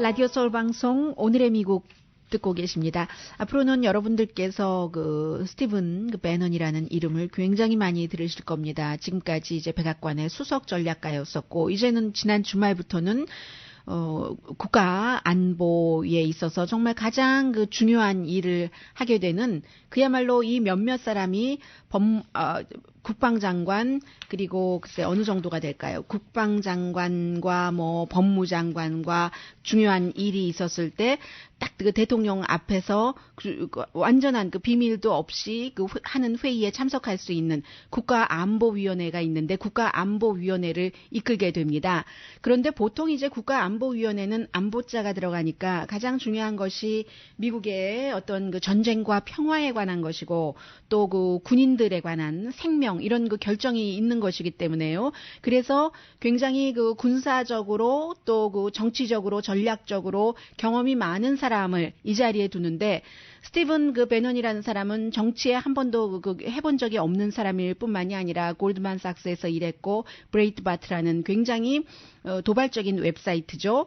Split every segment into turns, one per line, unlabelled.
라디오 서울 방송 오늘의 미국 듣고 계십니다. 앞으로는 여러분들께서 그 스티븐 배넌이라는 이름을 굉장히 많이 들으실 겁니다. 지금까지 이제 백악관의 수석 전략가였었고, 이제는 지난 주말부터는 국가 안보에 있어서 정말 가장 그 중요한 일을 하게 되는, 그야말로 이 몇몇 사람이 국방장관, 그리고 글쎄 어느 정도가 될까요? 국방장관과 뭐 법무장관과 중요한 일이 있었을 때 딱 그 대통령 앞에서 완전한 그 비밀도 없이 그 하는 회의에 참석할 수 있는 국가안보위원회가 있는데, 국가안보위원회를 이끌게 됩니다. 그런데 보통 이제 국가안보위원회는 안보자가 들어가니까 가장 중요한 것이 미국의 어떤 그 전쟁과 평화에 관한 것이고, 또 그 군인들에 관한 생명, 이런 그 결정이 있는 것이기 때문에요. 그래서 굉장히 그 군사적으로 또 그 정치적으로 전략적으로 경험이 많은 사람을 이 자리에 두는데, 스티븐 배넌이라는 사람은 정치에 한 번도 해본 적이 없는 사람일 뿐만이 아니라 골드만삭스에서 일했고, 브레이트바트라는 굉장히 도발적인 웹사이트죠.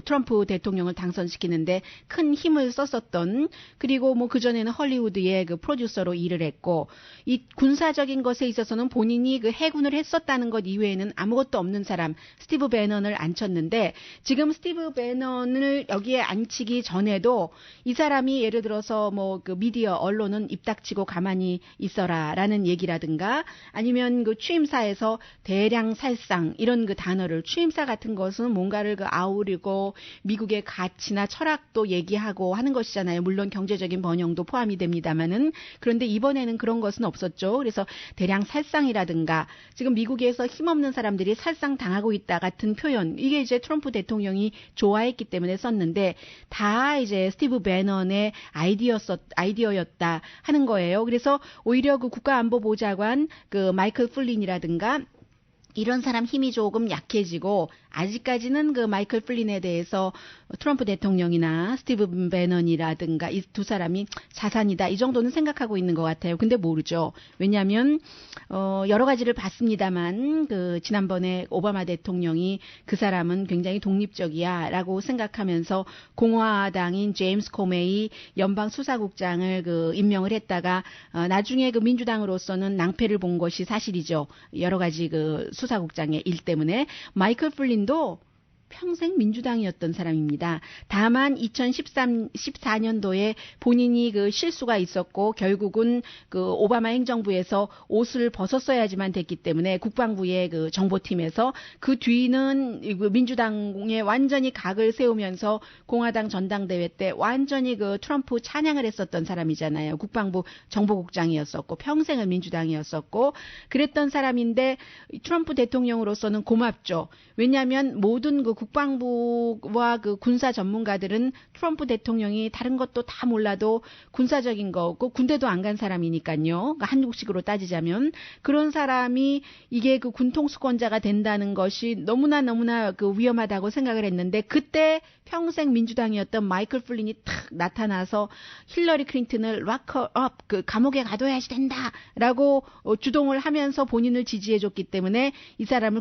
트럼프 대통령을 당선시키는데 큰 힘을 썼었던, 그리고 뭐 그전에는 헐리우드의 그 프로듀서로 일을 했고, 이 군사적인 것에 있어서는 본인이 그 해군을 했었다는 것 이외에는 아무것도 없는 사람 스티브 배넌을 앉혔는데, 지금 스티브 배넌을 여기에 앉히기 전에도 이 사람이 예를 들어서 뭐 그 미디어 언론은 입 닥치고 가만히 있어라라는 얘기라든가, 아니면 그 취임사에서 대량 살상 이런 그 단어를, 취임사 같은 것은 뭔가를 그 아우르고 미국의 가치나 철학도 얘기하고 하는 것이잖아요. 물론 경제적인 번영도 포함이 됩니다만은. 그런데 이번에는 그런 것은 없었죠. 그래서 대량 살상이라든가, 지금 미국에서 힘없는 사람들이 살상 당하고 있다 같은 표현, 이게 이제 트럼프 대통령이 좋아했기 때문에 썼는데, 다 이제 스티브 배넌의 아이디어였다 하는 거예요. 그래서 오히려 그 국가안보보좌관 그 마이클 플린이라든가 이런 사람 힘이 조금 약해지고, 아직까지는 그 마이클 플린에 대해서 트럼프 대통령이나 스티브 배넌이라든가 이 두 사람이 자산이다, 이 정도는 생각하고 있는 것 같아요. 근데 모르죠. 왜냐하면 여러 가지를 봤습니다만, 그 지난번에 오바마 대통령이 그 사람은 굉장히 독립적이야라고 생각하면서 공화당인 제임스 코메이 연방 수사국장을 그 임명을 했다가 나중에 그 민주당으로서는 낭패를 본 것이 사실이죠. 여러 가지 그 수사국장의 일 때문에. 마이클 플린도 평생 민주당이었던 사람입니다. 다만 2014년도에 본인이 그 실수가 있었고, 결국은 그 오바마 행정부에서 옷을 벗었어야지만 됐기 때문에 국방부의 그 정보팀에서, 그 뒤는 민주당에 완전히 각을 세우면서 공화당 전당대회 때 완전히 그 트럼프 찬양을 했었던 사람이잖아요. 국방부 정보국장이었었고 평생을 민주당이었었고 그랬던 사람인데, 트럼프 대통령으로서는 고맙죠. 왜냐하면 모든 그 국방부와 그 군사 전문가들은 트럼프 대통령이 다른 것도 다 몰라도 군사적인 거고 군대도 안 간 사람이니까요. 그러니까 한국식으로 따지자면 그런 사람이 이게 그 군통수권자가 된다는 것이 너무나 그 위험하다고 생각을 했는데, 그때 평생 민주당이었던 마이클 플린이 탁 나타나서 힐러리 클린턴을 락커업, 그 감옥에 가둬야지 된다라고 주동을 하면서 본인을 지지해줬기 때문에 이 사람을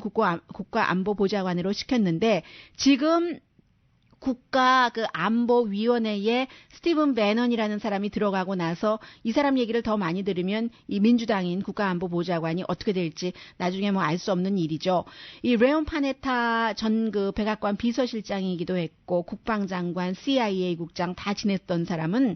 국가안보보좌관으로 시켰는데, 지금 국가 그 안보위원회에 스티븐 배넌이라는 사람이 들어가고 나서 이 사람 얘기를 더 많이 들으면 이 민주당인 국가안보보좌관이 어떻게 될지 나중에 뭐 알 수 없는 일이죠. 이 레온 파네타 전 그 백악관 비서실장이기도 했고 국방장관, CIA 국장 다 지냈던 사람은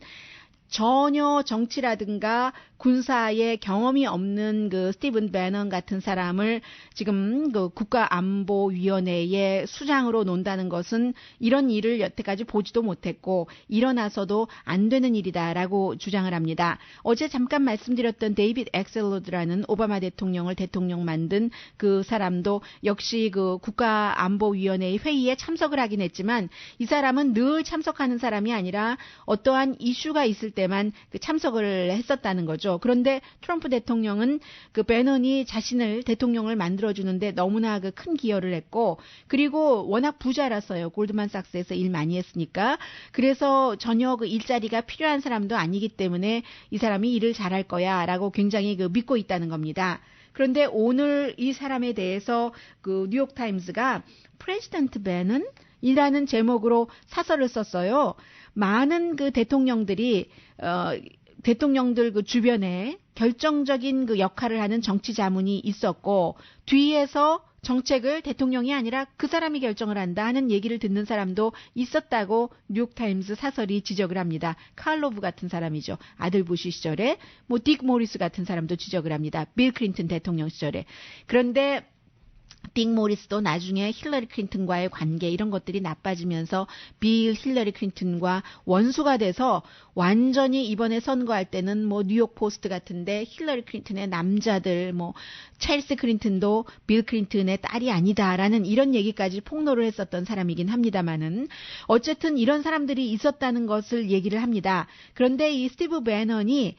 전혀 정치라든가 군사의 경험이 없는 그 스티븐 배넌 같은 사람을 지금 그 국가안보위원회의 수장으로 논다는 것은 이런 일을 여태까지 보지도 못했고 일어나서도 안 되는 일이다라고 주장을 합니다. 어제 잠깐 말씀드렸던 데이빗 엑셀로드라는 오바마 대통령을 대통령 만든 그 사람도 역시 그 국가안보위원회의 회의에 참석을 하긴 했지만, 이 사람은 늘 참석하는 사람이 아니라 어떠한 이슈가 있을 때만 그 참석을 했었다는 거죠. 그런데 트럼프 대통령은 그 배넌이 자신을 대통령을 만들어주는데 너무나 그 큰 기여를 했고, 그리고 워낙 부자라서요. 골드만삭스에서 일 많이 했으니까. 그래서 전혀 그 일자리가 필요한 사람도 아니기 때문에 이 사람이 일을 잘할 거야라고 굉장히 그 믿고 있다는 겁니다. 그런데 오늘 이 사람에 대해서 그 뉴욕타임스가 프레지던트 배넌 이라는 제목으로 사설을 썼어요. 많은 그 대통령들이 대통령들 그 주변에 결정적인 그 역할을 하는 정치 자문이 있었고 뒤에서 정책을 대통령이 아니라 그 사람이 결정을 한다 하는 얘기를 듣는 사람도 있었다고 뉴욕타임스 사설이 지적을 합니다. 칼 로브 같은 사람이죠. 아들 부시 시절에 뭐 딕 모리스 같은 사람도 지적을 합니다. 빌 클린턴 대통령 시절에. 그런데 딕 모리스도 나중에 힐러리 클린턴과의 관계 이런 것들이 나빠지면서 빌 힐러리 클린턴과 원수가 돼서 완전히 이번에 선거할 때는 뭐 뉴욕 포스트 같은데 힐러리 클린턴의 남자들 뭐 찰스 클린턴도 빌 클린턴의 딸이 아니다라는 이런 얘기까지 폭로를 했었던 사람이긴 합니다만은 어쨌든 이런 사람들이 있었다는 것을 얘기를 합니다. 그런데 이 스티브 배넌이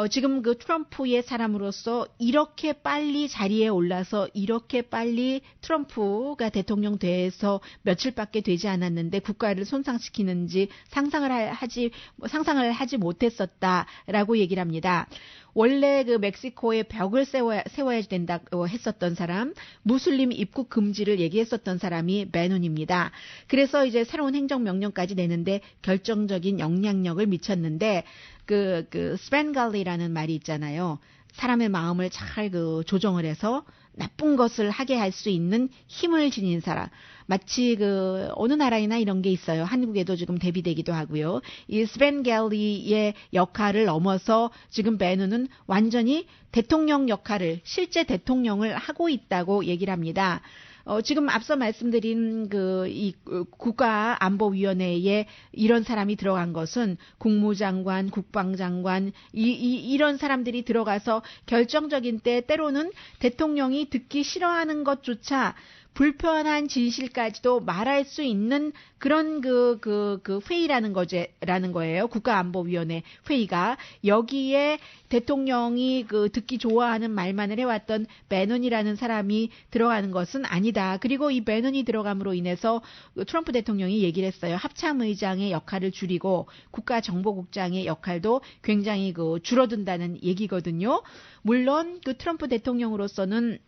지금 그 트럼프의 사람으로서 이렇게 빨리 자리에 올라서 이렇게 빨리 트럼프가 대통령 돼서 며칠밖에 되지 않았는데 국가를 손상시키는지 상상을 하지 못했었다라고 얘기를 합니다. 원래 그 멕시코에 벽을 세워야 된다고 했었던 사람, 무슬림 입국 금지를 얘기했었던 사람이 배논입니다. 그래서 이제 새로운 행정명령까지 내는데 결정적인 영향력을 미쳤는데 그 스펜갈리라는 말이 있잖아요. 사람의 마음을 잘 조정을 해서 나쁜 것을 하게 할 수 있는 힘을 지닌 사람. 마치 어느 나라에나 이런 게 있어요. 한국에도 지금 대비되기도 하고요. 이 스펜갈리의 역할을 넘어서 지금 배논은 완전히 대통령 역할을, 실제 대통령을 하고 있다고 얘기를 합니다. 지금 앞서 말씀드린 이 국가안보위원회에 이런 사람이 들어간 것은 국무장관, 국방장관, 이런 사람들이 들어가서 결정적인 때로는 대통령이 듣기 싫어하는 것조차 불편한 진실까지도 말할 수 있는 그런 회의라는 거예요. 국가안보위원회 회의가. 여기에 대통령이 듣기 좋아하는 말만을 해왔던 배논이라는 사람이 들어가는 것은 아니다. 그리고 이 배논이 들어감으로 인해서 트럼프 대통령이 얘기를 했어요. 합참의장의 역할을 줄이고 국가정보국장의 역할도 굉장히 줄어든다는 얘기거든요. 물론 트럼프 대통령으로서는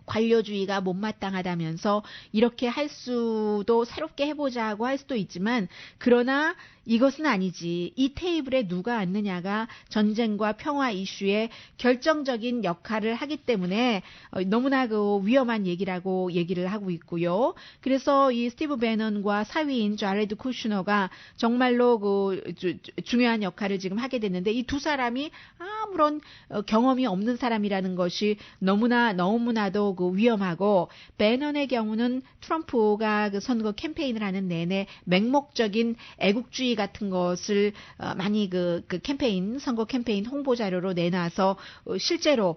관료주의가 못마땅하다면서 이렇게 할 수도 새롭게 해보자고 할 수도 있지만 그러나 이것은 아니지. 이 테이블에 누가 앉느냐가 전쟁과 평화 이슈에 결정적인 역할을 하기 때문에 너무나 위험한 얘기라고 얘기를 하고 있고요. 그래서 이 스티브 배넌과 사위인 자레드 쿠슈너가 정말로 중요한 역할을 지금 하게 됐는데 이 두 사람이 아무런 경험이 없는 사람이라는 것이 너무나도 위험하고 배넌의 경우는 트럼프가 선거 캠페인을 하는 내내 맹목적인 애국주의 같은 것을 많이 선거 캠페인 홍보 자료로 내놔서 실제로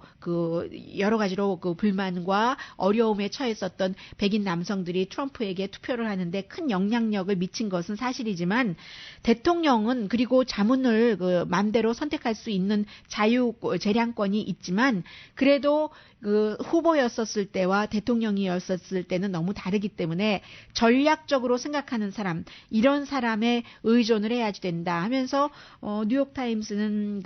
여러 가지로 불만과 어려움에 처했었던 백인 남성들이 트럼프에게 투표를 하는데 큰 영향력을 미친 것은 사실이지만 대통령은 그리고 자문을 마음대로 선택할 수 있는 재량권이 있지만 그래도 후보였었을 때와 대통령이었었을 때는 너무 다르기 때문에 전략적으로 생각하는 사람, 이런 사람의 의존을 해야지 된다 하면서 뉴욕타임스는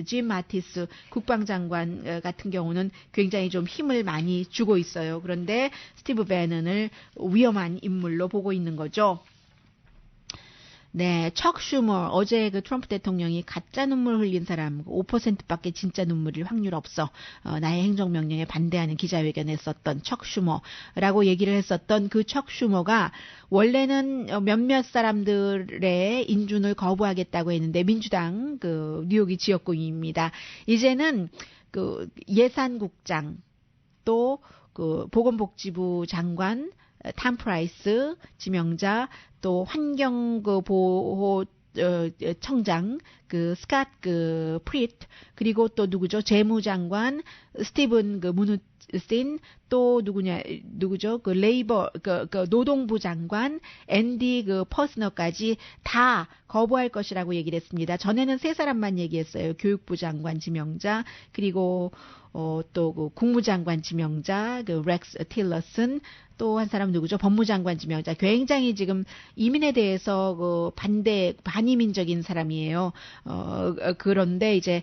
짐 마티스 국방장관 같은 경우는 굉장히 좀 힘을 많이 주고 있어요. 그런데 스티브 배넌을 위험한 인물로 보고 있는 거죠. 네, 척 슈머, 어제 트럼프 대통령이 가짜 눈물 흘린 사람 5%밖에 진짜 눈물일 확률 없어. 나의 행정명령에 반대하는 기자회견에 했었던 척 슈머라고 얘기를 했었던 척 슈머가 원래는 몇몇 사람들의 인준을 거부하겠다고 했는데 민주당 뉴욕이 지역구입니다. 이제는 예산국장 또 보건복지부 장관 탐 프라이스 지명자 또 환경보호 청장 스캇 프리트 그리고 또 누구죠? 재무장관 스티븐 무누신 또 누구죠? 레이버 노동부 장관 앤디 퍼스너까지 다 거부할 것이라고 얘기를 했습니다. 전에는 세 사람만 얘기했어요. 교육부 장관 지명자 그리고 또 국무장관 지명자 렉스 틸러슨 또 한 사람 누구죠? 법무장관 지명자. 굉장히 지금 이민에 대해서 반이민적인 사람이에요. 그런데 이제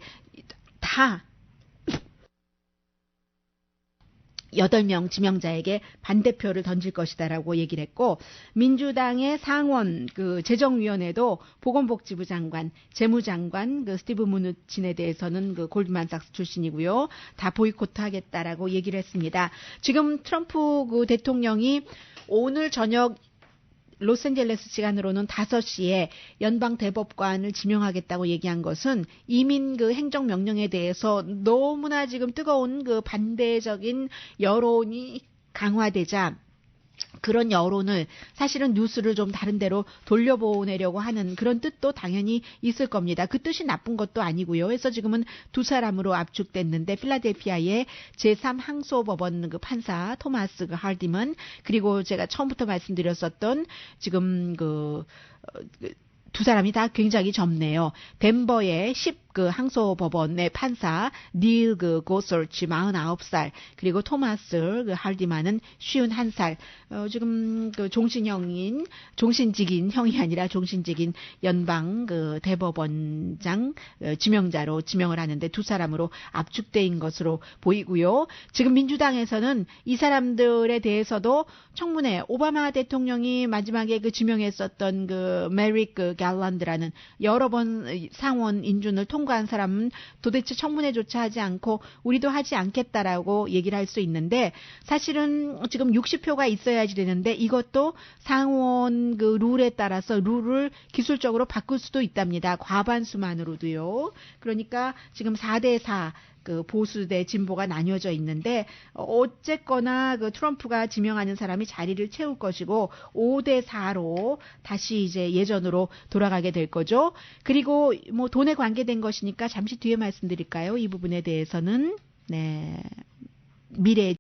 다 8명 지명자에게 반대표를 던질 것이다라고 얘기를 했고, 민주당의 상원 그 재정위원회도 보건복지부 장관, 재무장관 그 스티브 무누친에 대해서는 그 골드만삭스 출신이고요. 다 보이콧하겠다라고 얘기를 했습니다. 지금 트럼프 그 대통령이 오늘 저녁 로스앤젤레스 시간으로는 5시에 연방 대법관을 지명하겠다고 얘기한 것은 이민 그 행정명령에 대해서 너무나 지금 뜨거운 그 반대적인 여론이 강화되자 그런 여론을 사실은 뉴스를 좀 다른 데로 돌려보내려고 하는 그런 뜻도 당연히 있을 겁니다. 그 뜻이 나쁜 것도 아니고요. 그래서 지금은 2사람으로 압축됐는데 필라델피아의 제3항소법원 그 판사 토마스 그 할디먼, 그리고 제가 처음부터 말씀드렸었던 지금 그 2사람이 다 굉장히 젊네요. 덴버의 10그 항소법원의 판사 닐 그 고설치 49살, 그리고 토마스 그 할디만은 51살. 지금 그 종신직인 형이 아니라 종신직인 연방 그 대법원장 지명자로 지명을 하는데 2사람으로 압축된 것으로 보이고요. 지금 민주당에서는 이 사람들에 대해서도 청문회, 오바마 대통령이 마지막에 그 지명했었던 그 메릭 그 갤런드라는 여러 번 상원 인준을 통과한 사람은 도대체 청문회조차 하지 않고 우리도 하지 않겠다라고 얘기를 할 수 있는데, 사실은 지금 60표가 있어야지 되는데 이것도 상원 그 룰에 따라서 룰을 기술적으로 바꿀 수도 있답니다. 과반수만으로도요. 그러니까 지금 4대4 그 보수 대 진보가 나뉘어져 있는데, 어쨌거나 그 트럼프가 지명하는 사람이 자리를 채울 것이고 5대4로 다시 이제 예전으로 돌아가게 될 거죠. 그리고 뭐 돈에 관계된 것이니까 잠시 뒤에 말씀드릴까요? 이 부분에 대해서는. 네. 미래